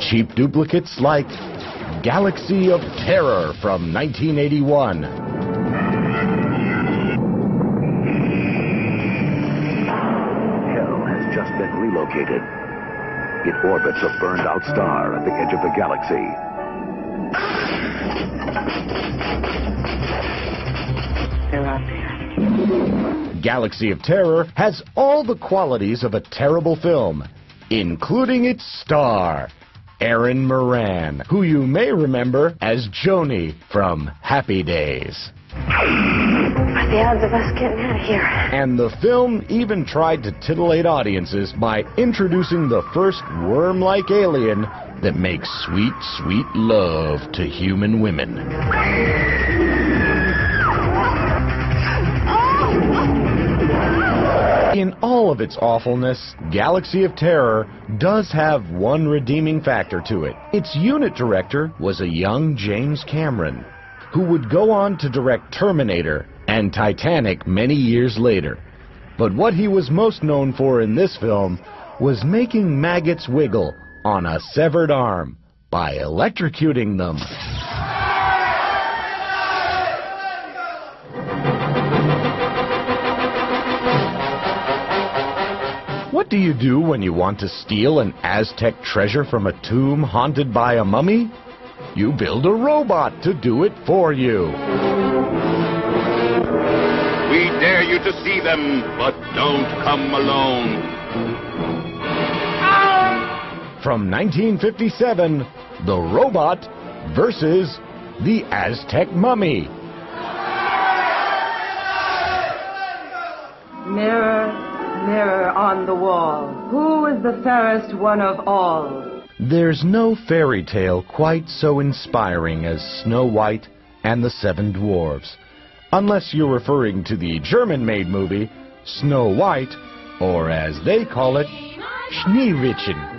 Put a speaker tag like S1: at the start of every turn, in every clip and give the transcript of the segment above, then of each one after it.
S1: cheap duplicates like Galaxy of Terror from 1981.
S2: Hell has just been relocated. It orbits a burned-out star at the edge of the galaxy.
S3: They're out there.
S1: Galaxy of Terror has all the qualities of a terrible film, including its star, Erin Moran, who you may remember as Joni from Happy Days.
S3: What's the odds of us getting out of here?
S1: And the film even tried to titillate audiences by introducing the first worm-like alien that makes sweet, sweet love to human women. In all of its awfulness, Galaxy of Terror does have one redeeming factor to it. Its unit director was a young James Cameron, who would go on to direct Terminator and Titanic many years later. But what he was most known for in this film was making maggots wiggle on a severed arm by electrocuting them. What do you do when you want to steal an Aztec treasure from a tomb haunted by a mummy? You build a robot to do it for you.
S4: We dare you to see them, but don't come alone.
S1: From 1957, The Robot versus the Aztec Mummy.
S5: Mirror, mirror on the wall, who is the fairest one of all?
S1: There's no fairy tale quite so inspiring as Snow White and the Seven Dwarfs, unless you're referring to the German-made movie Snow White, or as they call it, Schneewittchen.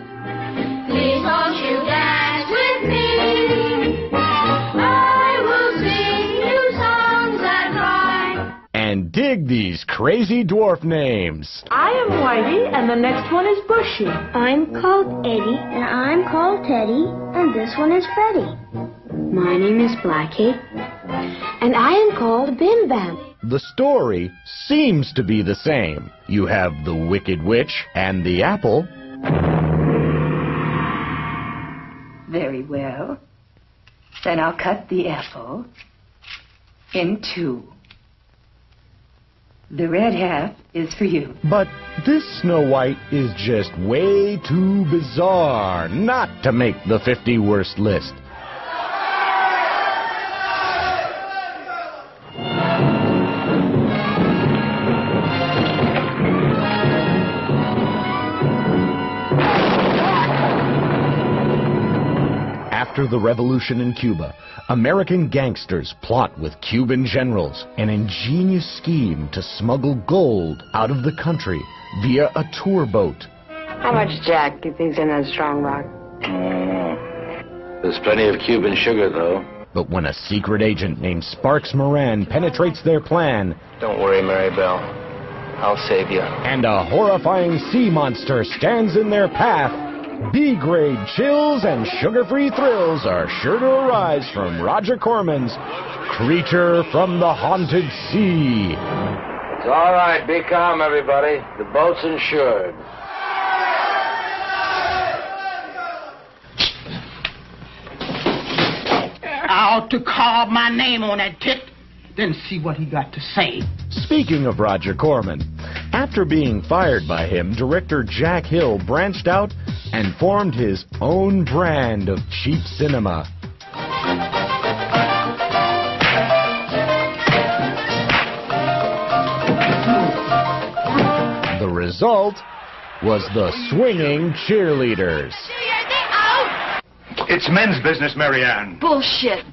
S6: Please won't you dance with me? I will sing you songs that rhyme.
S1: And dig these crazy dwarf names.
S5: I am Whitey, and the next one is Bushy.
S7: I'm called Eddie, and I'm called Teddy, and this one is Freddie.
S8: My name is Blackie, and I am called Bim Bam.
S1: The story seems to be the same. You have the Wicked Witch and the apple.
S9: Very well. Then I'll cut the apple in two. The red half is for you.
S1: But this Snow White is just way too bizarre not to make the 50 worst list. After the revolution in Cuba, American gangsters plot with Cuban generals an ingenious scheme to smuggle gold out of the country via a tour boat.
S3: How much Jack do you think's in that strong rock?
S10: There's plenty of Cuban sugar, though.
S1: But when a secret agent named Sparks Moran penetrates their plan...
S10: Don't worry, Mary Bell. I'll save you.
S1: And a horrifying sea monster stands in their path, B-grade chills and sugar-free thrills are sure to arise from Roger Corman's Creature from the Haunted Sea.
S10: It's all right. Be calm, everybody. The boat's insured.
S11: I ought to carve my name on that tit, then see what he got to say.
S1: Speaking of Roger Corman, after being fired by him, director Jack Hill branched out and formed his own brand of cheap cinema. The result was the Swinging Cheerleaders.
S4: It's men's business, Marianne.
S3: Bullshit.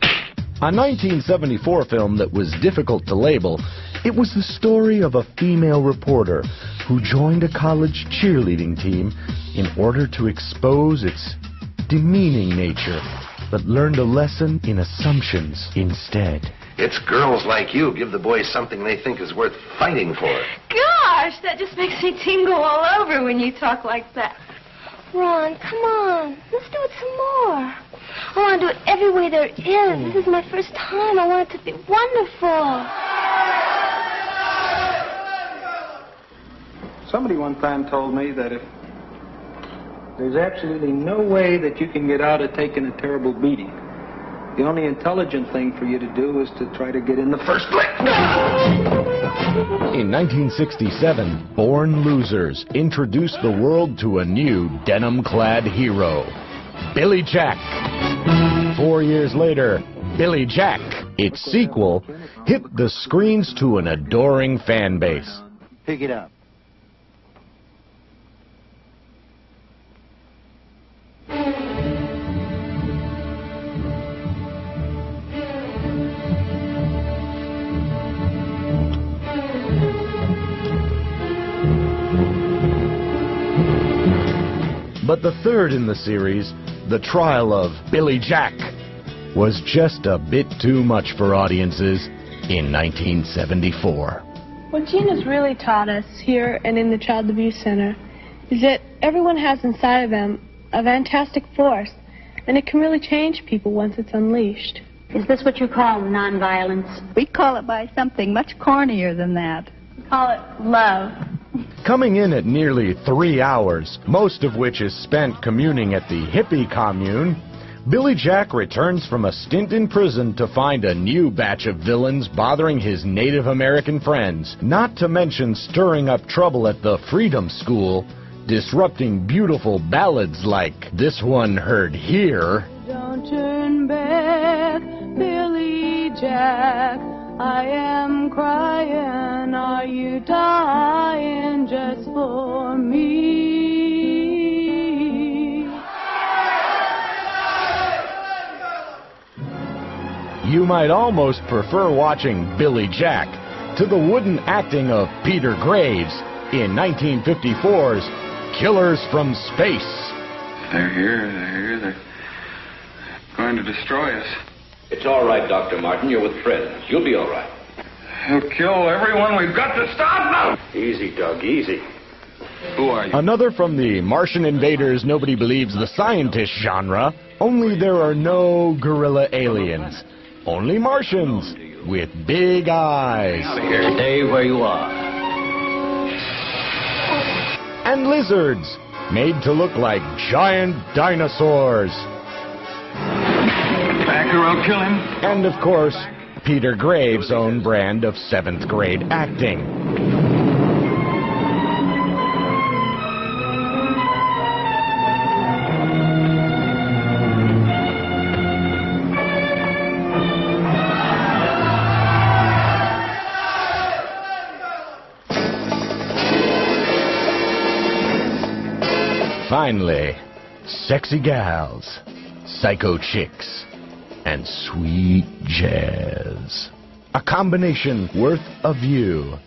S1: A 1974 film that was difficult to label, it was the story of a female reporter who joined a college cheerleading team in order to expose its demeaning nature, but learned a lesson in assumptions instead.
S10: It's girls like you give the boys something they think is worth fighting for.
S3: Gosh, that just makes me tingle all over when you talk like that.
S7: Ron, come on. Let's do it some every way there is. This is my first time. I want it to be wonderful.
S12: Somebody one time told me that if there's absolutely no way that you can get out of taking a terrible beating, the only intelligent thing for you to do is to try to get in the first place.
S1: In 1967, Born Losers introduced the world to a new denim-clad hero, Billy Jack. 4 years later, Billy Jack, its sequel, hit the screens to an adoring fan base.
S13: Pick it up.
S1: But the third in the series, The Trial of Billy Jack, was just a bit too much for audiences in 1974.
S14: What Gina's really taught us here and in the Child Abuse Center is that everyone has inside of them a fantastic force, and it can really change people once it's unleashed.
S8: Is this what you call nonviolence?
S15: We call it by something much cornier than that.
S14: We call it love.
S1: Coming in at nearly 3 hours, most of which is spent communing at the hippie commune, Billy Jack returns from a stint in prison to find a new batch of villains bothering his Native American friends, not to mention stirring up trouble at the Freedom School, disrupting beautiful ballads like this one heard here.
S5: Don't turn back, Billy Jack. I am crying, are you dying just for me?
S1: You might almost prefer watching Billy Jack to the wooden acting of Peter Graves in 1954's Killers from Space.
S16: They're here, they're going to destroy us.
S4: It's all right, Dr. Martin. You're with friends. You'll be all right.
S16: They'll kill everyone. We've got to stop them.
S4: Easy, Doug, easy.
S16: Who are you?
S1: Another from the Martian Invaders Nobody Believes the Scientist genre, only there are no gorilla aliens. Only Martians with big eyes.
S13: Stay where you are.
S1: And lizards made to look like giant dinosaurs.
S16: Backer will kill him.
S1: And of course, Peter Graves' own brand of 7th grade acting. Finally, sexy gals, psycho chicks, and sweet jazz. A combination worth a view.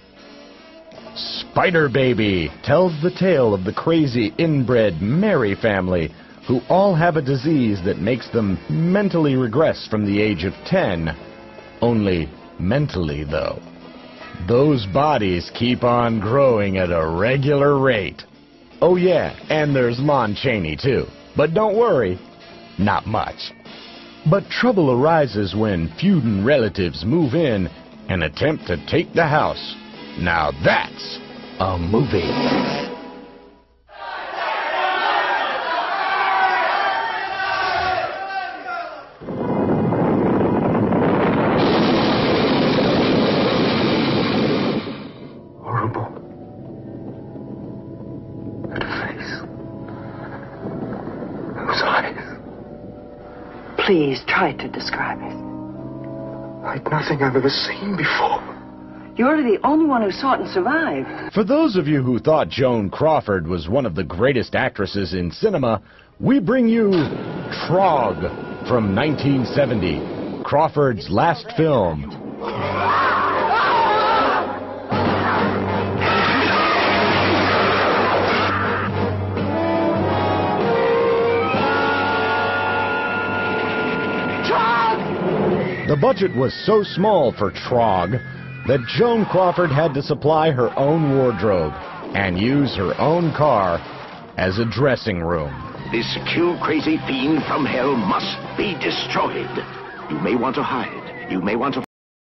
S1: Spider Baby tells the tale of the crazy inbred Mary family who all have a disease that makes them mentally regress from the age of 10. Only mentally, though. Those bodies keep on growing at a regular rate. Oh yeah, and there's Lon Chaney too. But don't worry, not much. But trouble arises when feuding relatives move in and attempt to take the house. Now that's a movie.
S13: Horrible. That face. Those eyes.
S5: Please try to describe it.
S13: Like nothing I've ever seen before.
S5: You're the only one who saw it and survived.
S1: For those of you who thought Joan Crawford was one of the greatest actresses in cinema, we bring you Trog from 1970, Crawford's last film. The budget was so small for Trog that Joan Crawford had to supply her own wardrobe and use her own car as a dressing room.
S2: This Q-crazy fiend from hell must be destroyed. You may want to hide. You may want to